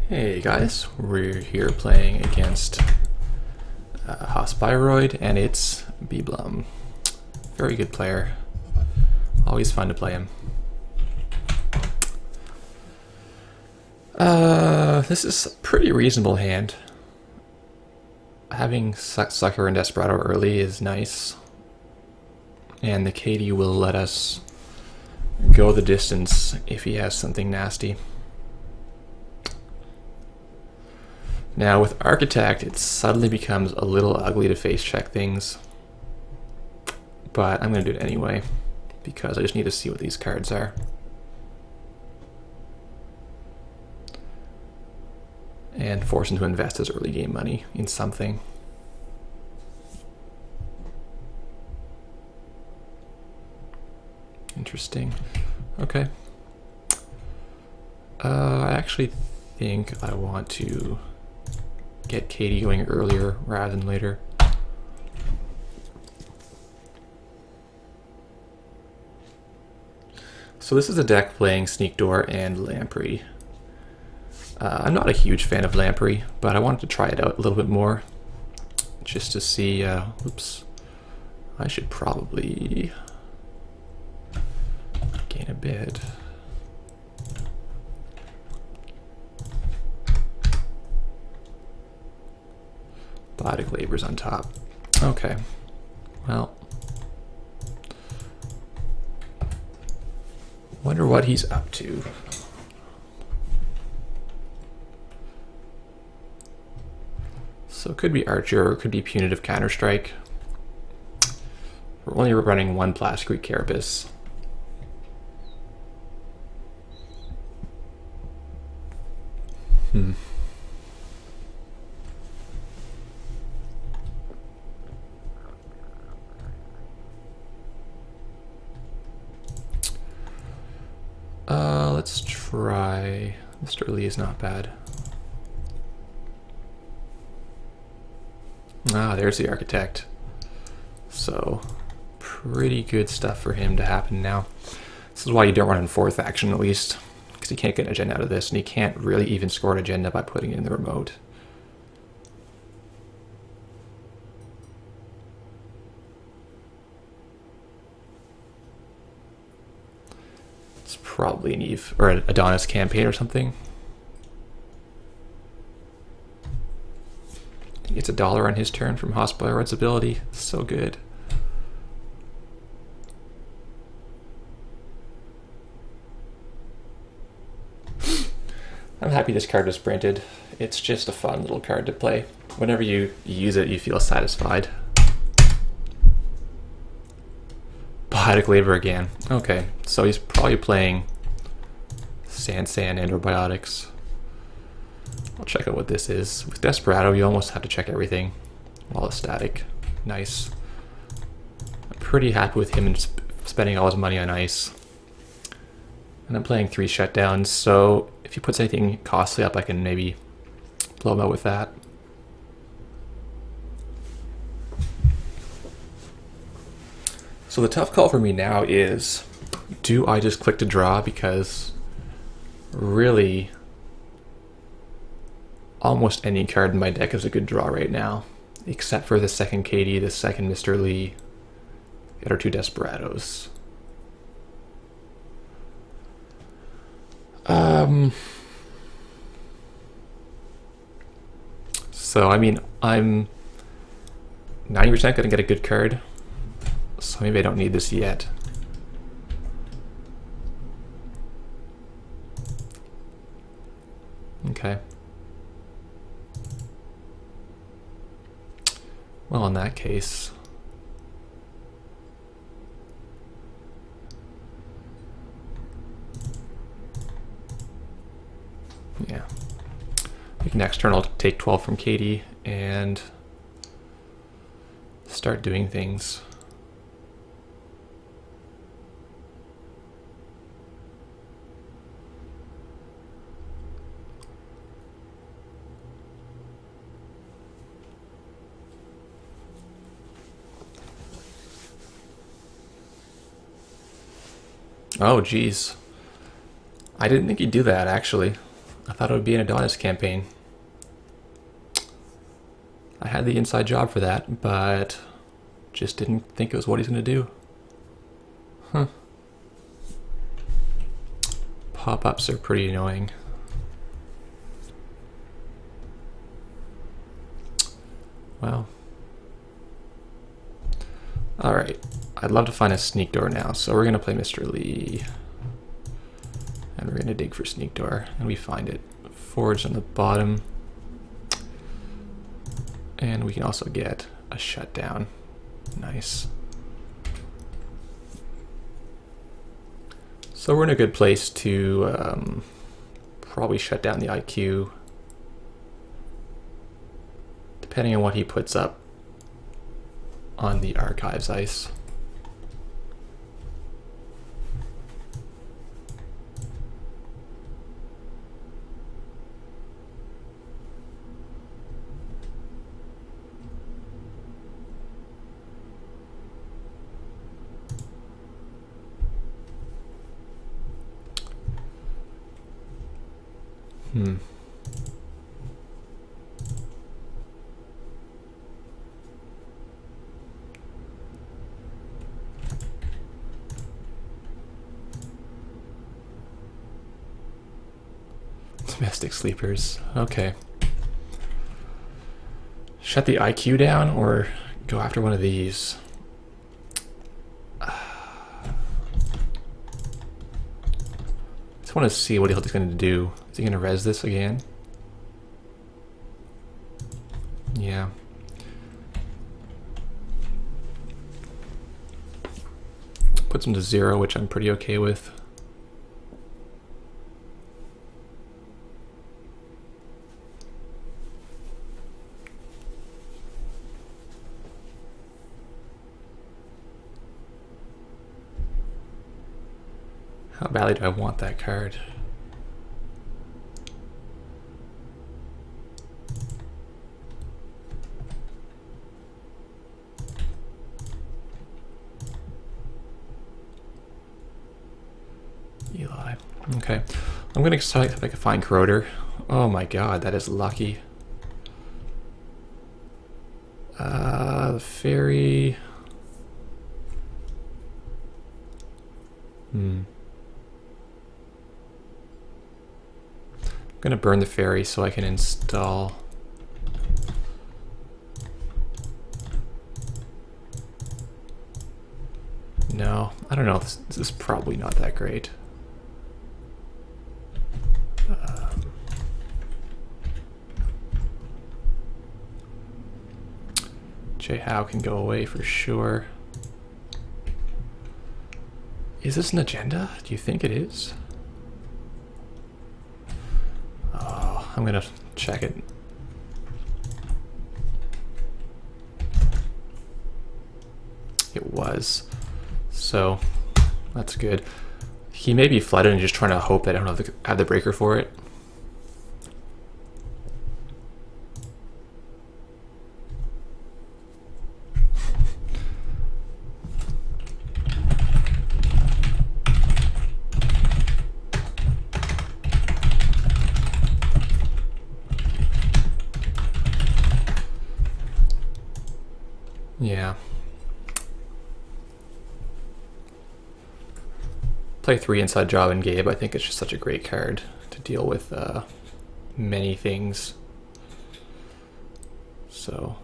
Hey guys, we're here playing against Hospiroid, and it's bblum. Very good player. Always fun to play him. This is a pretty reasonable hand. Having Sucker and Desperado early is nice. And the KD will let us go the distance if he has something nasty. Now with Architect, it suddenly becomes a little ugly to face check things. But I'm going to do it anyway, because I just need to see what these cards are. And force him to invest his early game money in something. Interesting. Okay. I actually think I want to get Katie going earlier rather than later. So this is a deck playing Sneak Door and Lamprey. I'm not a huge fan of Lamprey, but I wanted to try it out a little bit more just to see. Oops, I should probably gain a bid. Biotic Labor's on top. Okay, well, wonder what he's up to. So it could be Archer, or it could be Punitive Counterstrike. We're only running one Plastic Carapace. Let's try. Mr. Lee is not bad. Ah, there's the Architect. So, pretty good stuff for him to happen now. This is why you don't run in fourth action, at least, because he can't get an agenda out of this, and he can't really even score an agenda by putting it in the remote. It's probably an Eve or an Adonis campaign or something. He gets $1 on his turn from Hospiroid's ability. So good. I'm happy this card was printed. It's just a fun little card to play. Whenever you use it, you feel satisfied. Biotic Labor again. Okay, so he's probably playing Sand Androbiotics. I'll check out what this is. With Desperado, you almost have to check everything while it's static. Nice. I'm pretty happy with him and spending all his money on ice. And I'm playing 3 shutdowns, so if he puts anything costly up, I can maybe blow him out with that. So the tough call for me now is, do I just click to draw? Because really, almost any card in my deck is a good draw right now, except for the second KD, the second Mr. Lee, and our 2 Desperados. So I mean, I'm 90% gonna get a good card, so maybe I don't need this yet. Okay. Well, in that case, yeah. Next turn I'll take 12 from Katie and start doing things. Oh geez. I didn't think he'd do that, actually. I thought it would be an Adonis campaign. I had the inside job for that, but just didn't think it was what he's going to do. Huh. Pop-ups are pretty annoying. Well. Alright. I'd love to find a sneak door now, so we're going to play Mr. Lee. And we're going to dig for sneak door, and we find it. Forge on the bottom. And we can also get a shutdown. Nice. So we're in a good place to probably shut down the IQ, depending on what he puts up on the archives ice. Domestic sleepers. Okay. Shut the IQ down or go after one of these. Just want to see what he's going to do. Is he going to res this again? Yeah. Puts him to 0, which I'm pretty okay with. How badly do I want that card? Eli. Okay. I'm gonna see if I can find Corroder. Oh my god, that is lucky. The fairy. I'm gonna burn the fairy so I can install. No, I don't know. This is probably not that great. Jay Howe can go away for sure. Is this an agenda? Do you think it is? Oh, I'm gonna check it. It was. So, that's good. He may be flooded and just trying to hope that I don't have the breaker for it. Yeah. Play 3 inside job and Gabe. I think it's just such a great card to deal with many things. So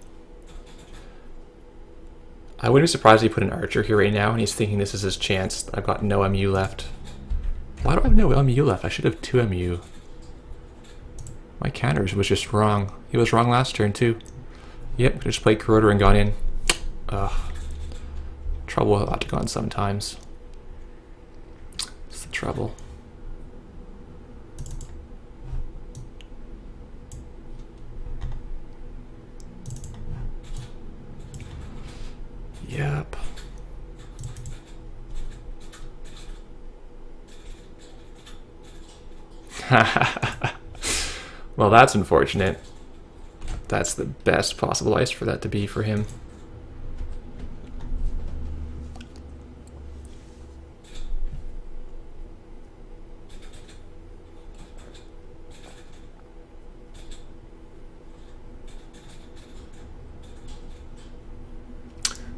I wouldn't be surprised if he put an archer here right now and he's thinking this is his chance. I've got no MU left. Why do I have no MU left? I should have 2 MU. My counters was just wrong. He was wrong last turn too. Yep, just played Corroder and gone in. Trouble with Octagon sometimes. It's the trouble. Yep. Well, that's unfortunate. That's the best possible ice for that to be for him.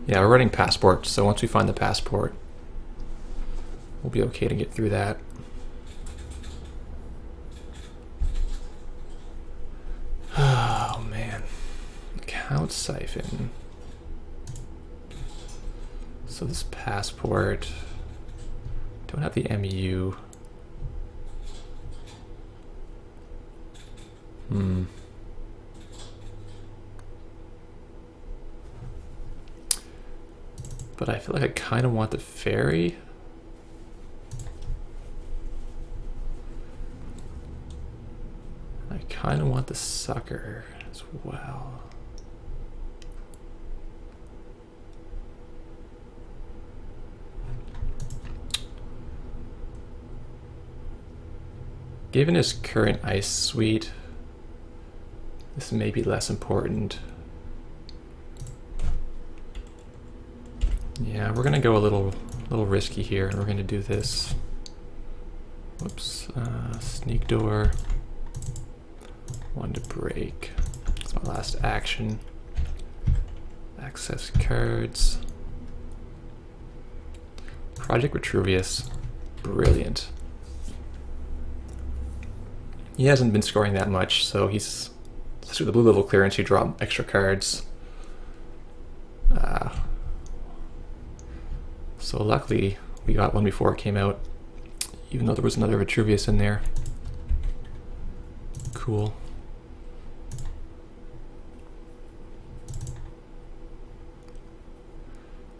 Yeah, we're running passport, so once we find the passport, we'll be okay to get through that. Oh man. Account siphon. So this passport, don't have the MU. But I feel like I kind of want the ferry. I kind of want the sucker as well. Given his current ice suite, this may be less important. Yeah, we're gonna go a little risky here, and we're gonna do this. Whoops, sneak door. One to break. That's my last action. Access cards. Project Vitruvius, brilliant. He hasn't been scoring that much, so he's, through the blue level clearance, you draw extra cards. So luckily, we got one before it came out, even though there was another Vitruvius in there. Cool.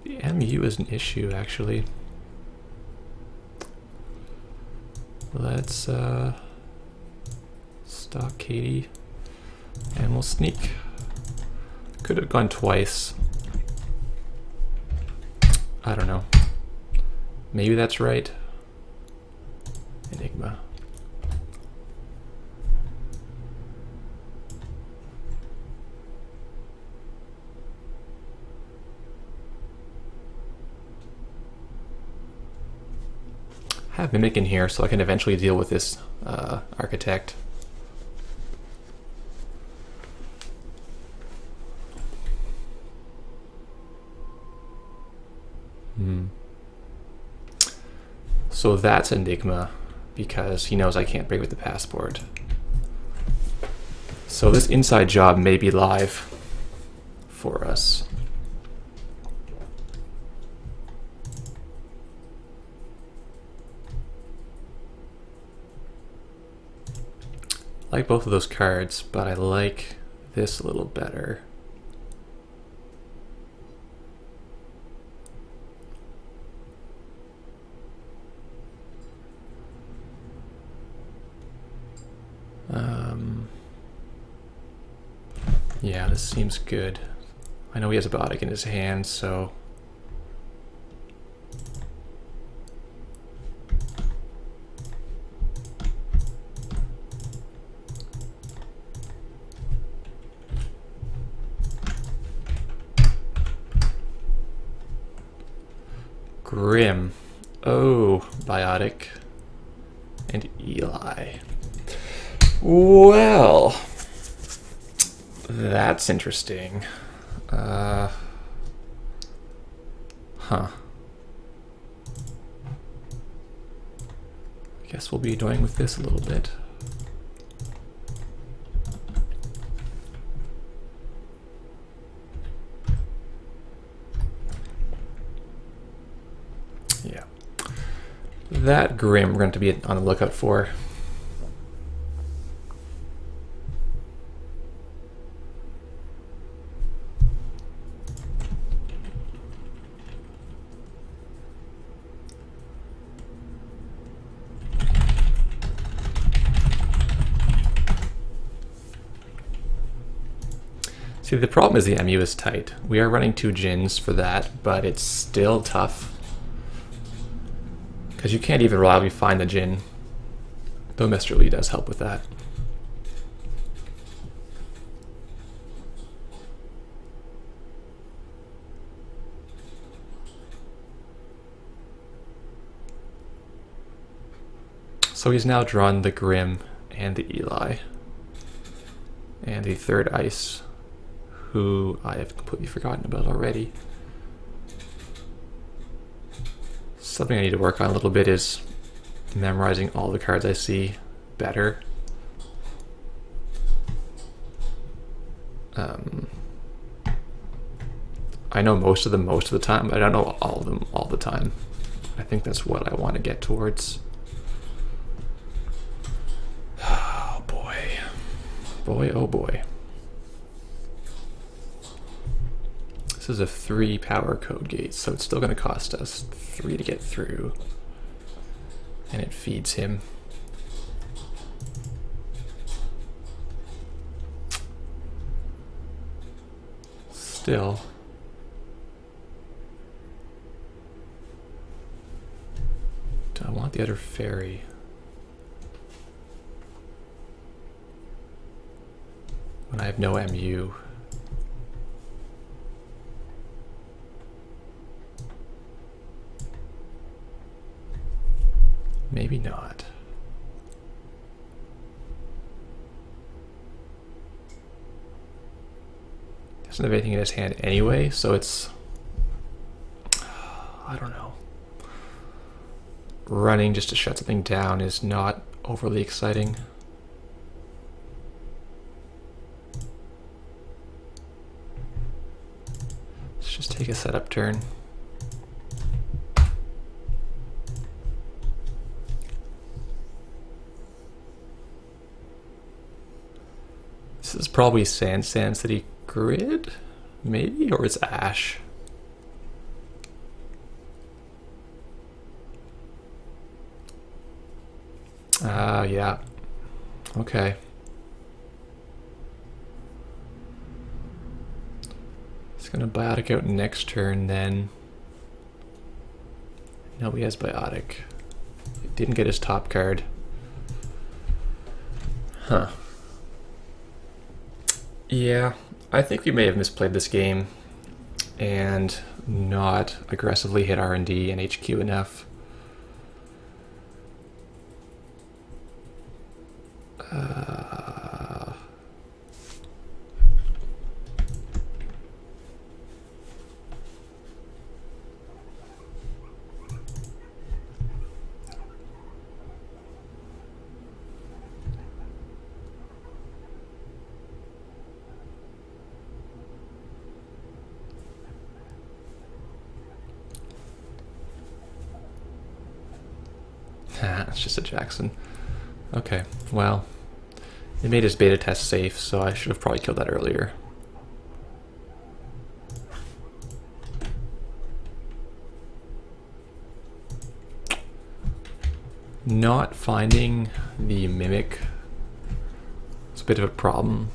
The MU is an issue, actually. Let's stock Katie, and we'll sneak. Could have gone twice. I don't know. Maybe that's right. Enigma. I have Mimic in here so I can eventually deal with this architect. So that's Enigma, because he knows I can't break with the passport. So this inside job may be live for us. I like both of those cards, but I like this a little better. Yeah, this seems good. I know he has a biotic in his hand, so Grim. Oh, biotic. And Eli. Well, that's interesting. Huh. Guess we'll be annoying with this a little bit. Yeah. That Grim we're going to be on the lookout for. See, the problem is the MU is tight. We are running 2 Djinns for that, but it's still tough. Because you can't even reliably find the Djinn. Though Mr. Lee does help with that. So he's now drawn the Grim and the Eli. And the third ice, who I have completely forgotten about already. Something I need to work on a little bit is memorizing all the cards I see better. I know most of them most of the time, but I don't know all of them all the time. I think that's what I want to get towards. Oh boy. Boy, oh boy. This is a 3 power code gate, so it's still going to cost us 3 to get through. And it feeds him. Still. Do I want the other fairy? When I have no MU. Maybe not. Doesn't have anything in his hand anyway, so it's... I don't know. Running just to shut something down is not overly exciting. Let's just take a setup turn. This is probably Sand City Grid, maybe, or it's Ash. Yeah. Okay. It's gonna Biotic out next turn then. No, he has Biotic. He didn't get his top card. Huh. Yeah, I think we may have misplayed this game and not aggressively hit R&D and HQ enough. It's just a Jackson. Okay, well, it made his beta test safe, so I should have probably killed that earlier. Not finding the Mimic is a bit of a problem.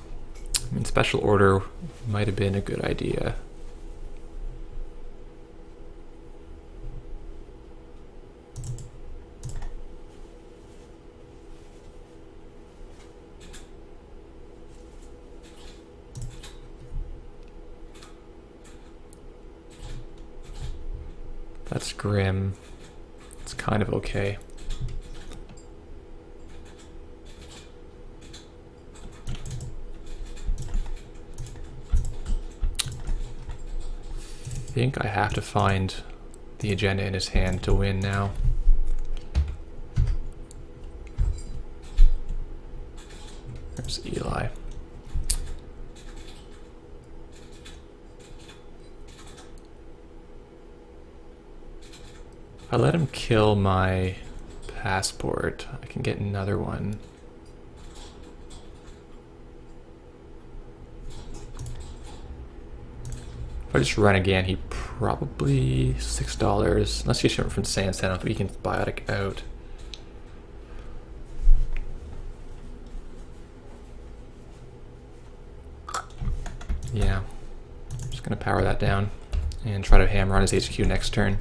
I mean, Special Order might have been a good idea. That's grim. It's kind of okay. I think I have to find the agenda in his hand to win now. There's Eli. If I let him kill my passport, I can get another one. If I just run again, he probably $6. Unless you ship it from Sandstand, I don't think he can Biotic out. Yeah, I'm just gonna power that down and try to hammer on his HQ next turn.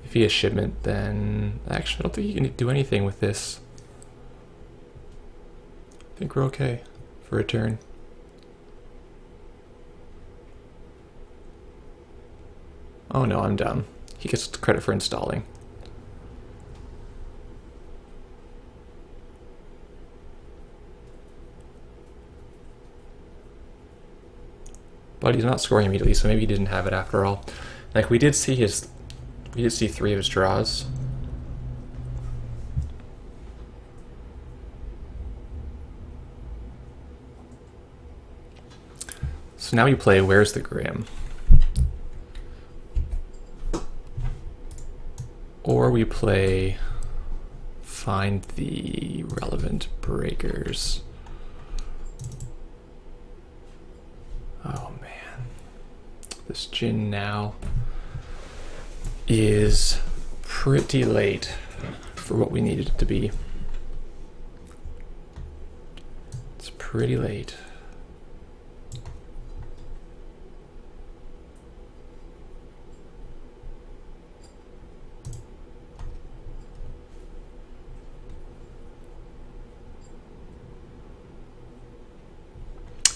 If he has shipment, then actually I don't think he can do anything with this. I think we're okay for a turn. Oh no, I'm dumb. He gets credit for installing. but he's not scoring immediately, so maybe he didn't have it after all. Like we did see 3 of his draws. So now we play Where's the Grim? Or we play Find the Relevant Breakers. Oh man. This Djinn now is pretty late for what we needed it to be. It's pretty late.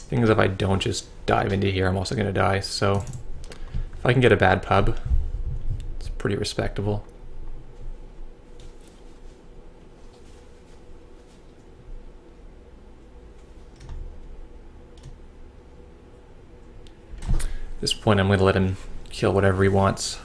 Thing is, if I don't just dive into here, I'm also going to die. So if I can get a bad pub, it's pretty respectable. At this point, I'm going to let him kill whatever he wants.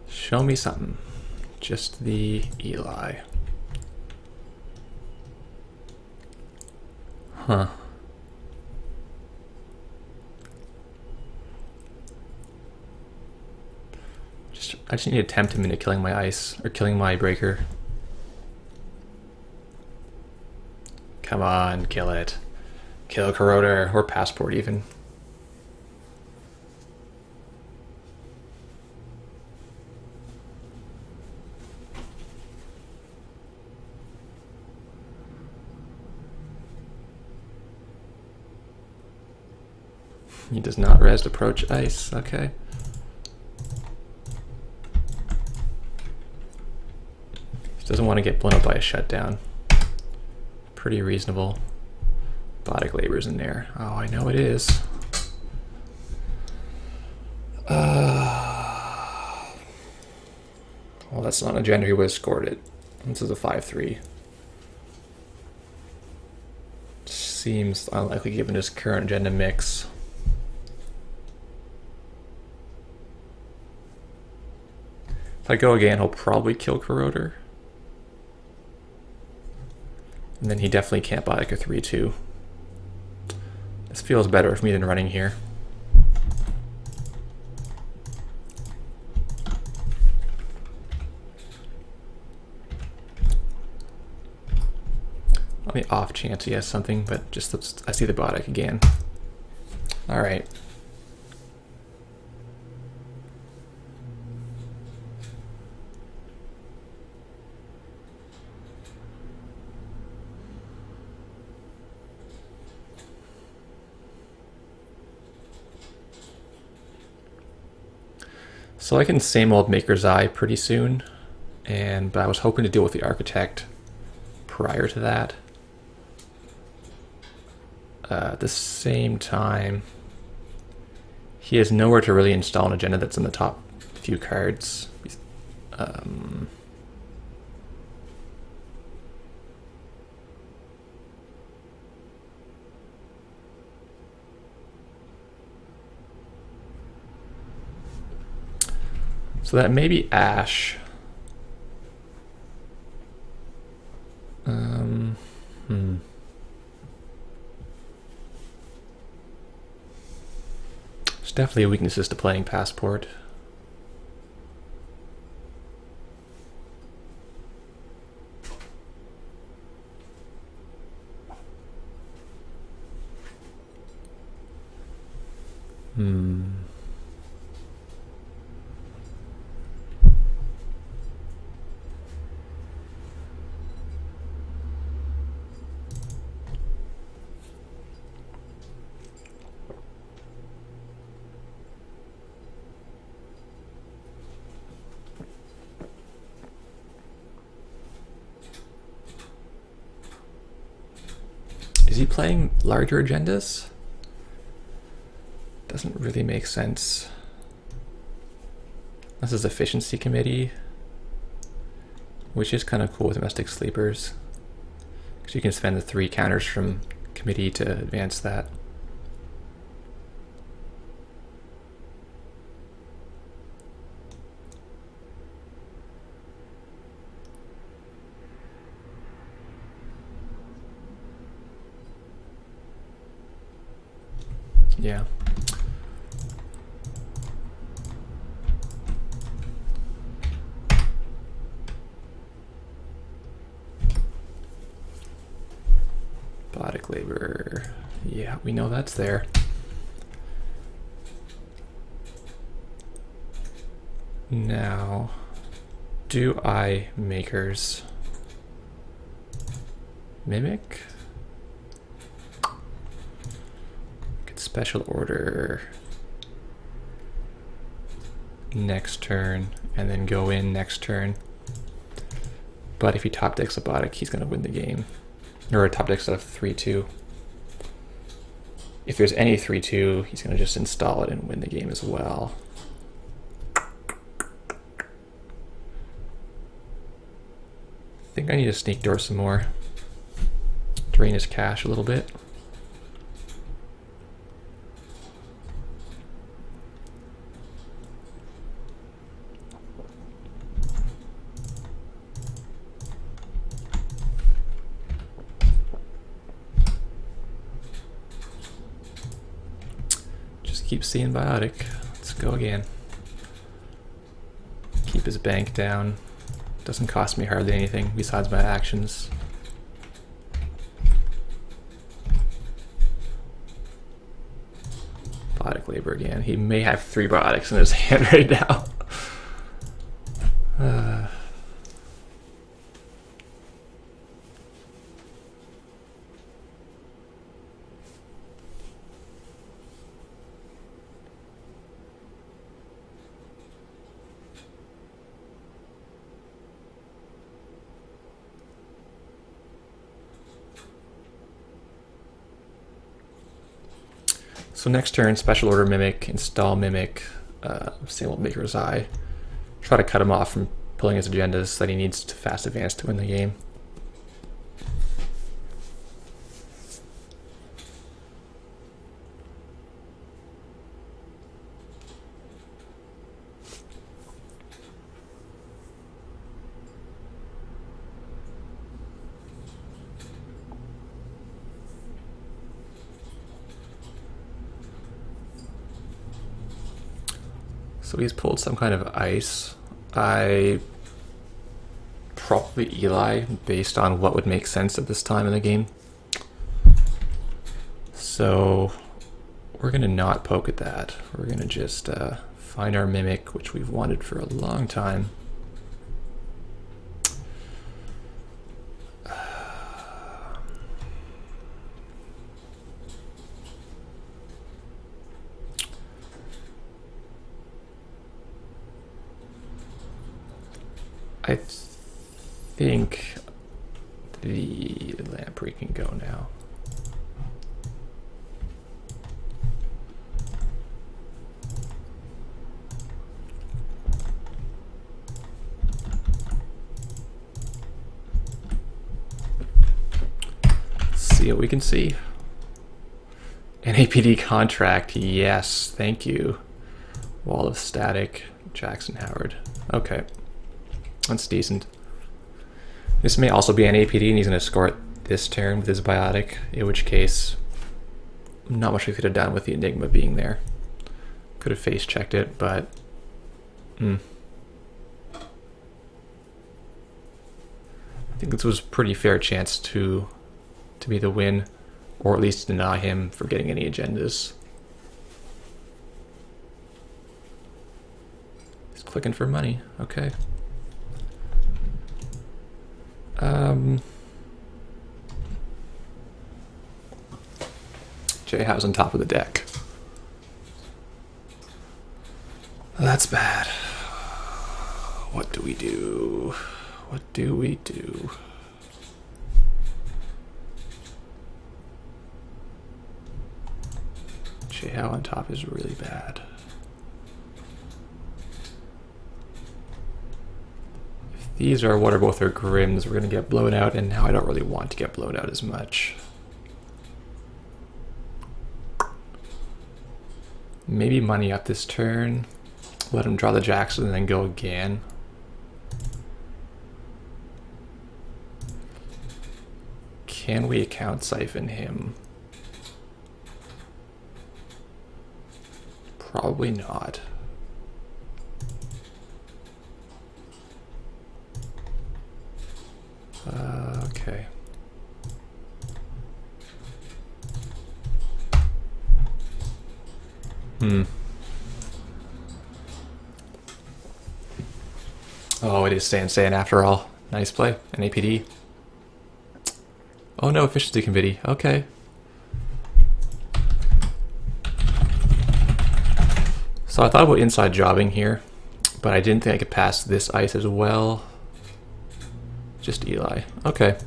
Show me something. Just the Eli. Huh. I just need to tempt him into killing my ice, or killing my breaker. Come on, kill it. Kill Corroder, or Passport even. He does not res approach ice, okay. He doesn't want to get blown up by a shutdown. Pretty reasonable. Biotic labor's in there. Oh, I know it is. Well, that's not a gender he would have scored it. This is a 5-3. Seems unlikely given his current agenda mix. If I go again, he'll probably kill Corroder. And then he definitely can't buy like a 3-2. This feels better for me than running here. On the off chance he has something, but just I see the biotic again. All right. So I can same old Maker's Eye pretty soon, but I was hoping to deal with the Architect prior to that. At the same time, he has nowhere to really install an agenda that's in the top few cards. So that may be Ash. There's definitely weaknesses to playing Passport. Is he playing larger agendas? Doesn't really make sense. This is efficiency committee, which is kind of cool with domestic sleepers, because you can spend the 3 counters from committee to advance that. Yeah. Biotic labor. Yeah, we know that's there. Now, do I makers mimic? Could special order next turn and then go in next turn. But if he top decks a biotic, he's going to win the game. Or a top decks of 3-2. If there's any 3-2, he's going to just install it and win the game as well. I think I need to sneak door some more. Drain his cash a little bit. Keep seeing biotic. Let's go again. Keep his bank down. Doesn't cost me hardly anything besides my actions. Biotic labor again. He may have 3 biotics in his hand right now. So next turn, special order mimic, install mimic, single maker's eye. Try to cut him off from pulling his agendas that he needs to fast advance to win the game. So he's pulled some kind of ice. I probably Eli based on what would make sense at this time in the game. So we're gonna not poke at that. We're gonna just find our mimic, which we've wanted for a long time. I think the Lamprey can go now. See what we can see. An APD contract, yes, thank you. Wall of Static, Jackson Howard. Okay. That's decent. This may also be an APD and he's going to score it this turn with his biotic, in which case not much we could have done with the Enigma being there. Could have face checked it, but I think this was a pretty fair chance to be the win, or at least deny him for getting any agendas. He's clicking for money, okay. Jay Howe's on top of the deck. That's bad. What do we do? What do we do? J-How on top is really bad. If these are what are both their Grims, we're going to get blown out, and now I don't really want to get blown out as much. Maybe money up this turn. Let him draw the jacks and then go again. Can we account siphon him? Probably not. Okay. Oh, it is San after all. Nice play. An APD. Oh no, efficiency committee. Okay. So I thought about inside jobbing here, but I didn't think I could pass this ice as well. Just Eli. Okay.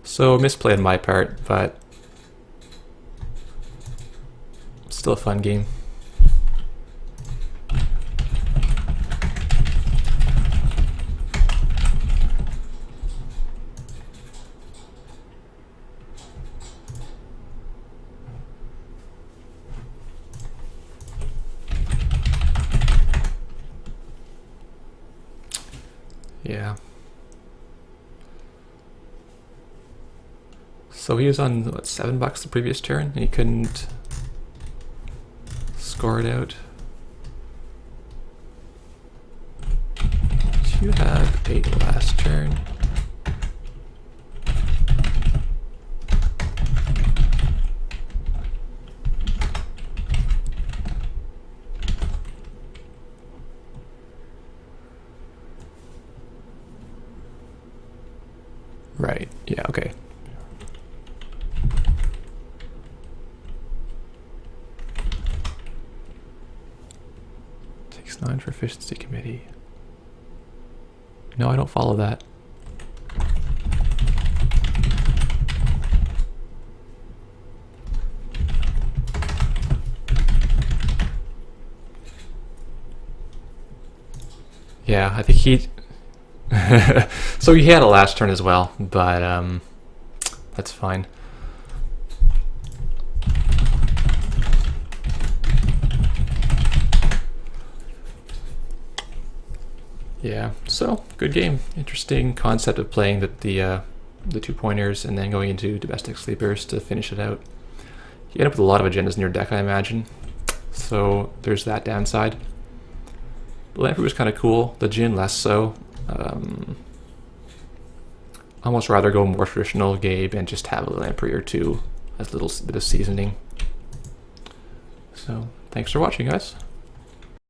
So misplay on my part, but still a fun game. Yeah. So he was on, what, $7 the previous turn, and he couldn't score it out. Did you have 8 last turn? Right, yeah, okay. Takes 9 for efficiency committee. No, I don't follow that. Yeah, I think he... So he had a last turn as well, but that's fine. Yeah, so good game. Interesting concept of playing the 2 pointers and then going into domestic sleepers to finish it out. You end up with a lot of agendas in your deck, I imagine. So there's that downside. The Lamprey was kind of cool. The Djinn less so. Almost rather go more traditional Gabe and just have a Lamprey or 2 as a little bit of seasoning. So thanks for watching, guys.